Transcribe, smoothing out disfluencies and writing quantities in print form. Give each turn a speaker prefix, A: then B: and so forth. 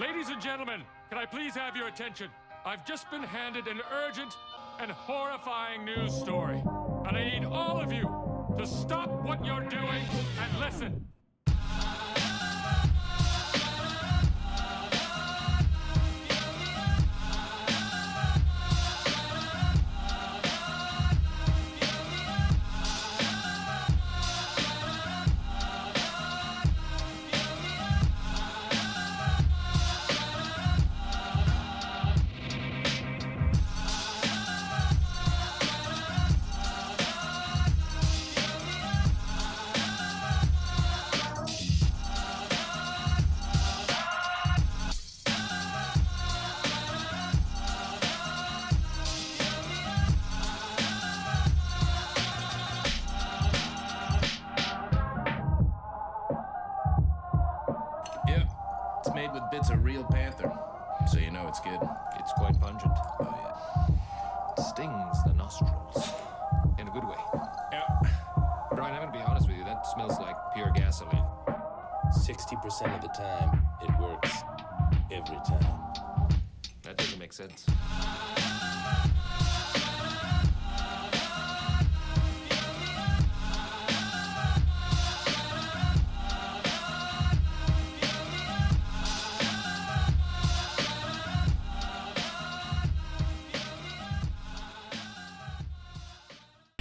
A: Ladies and gentlemen, can I please have your attention? I've just been handed an urgent and horrifying news story. And I need all of you to stop what you're doing and listen.
B: With bits of real panther, so you know it's good.
C: It's quite pungent.
B: Oh, yeah.
C: It stings the nostrils. In a good way.
B: Yeah.
C: Brian, I'm gonna be honest with you, that smells like pure gasoline.
D: 60% of the time, it works. Every time.
C: That doesn't make sense.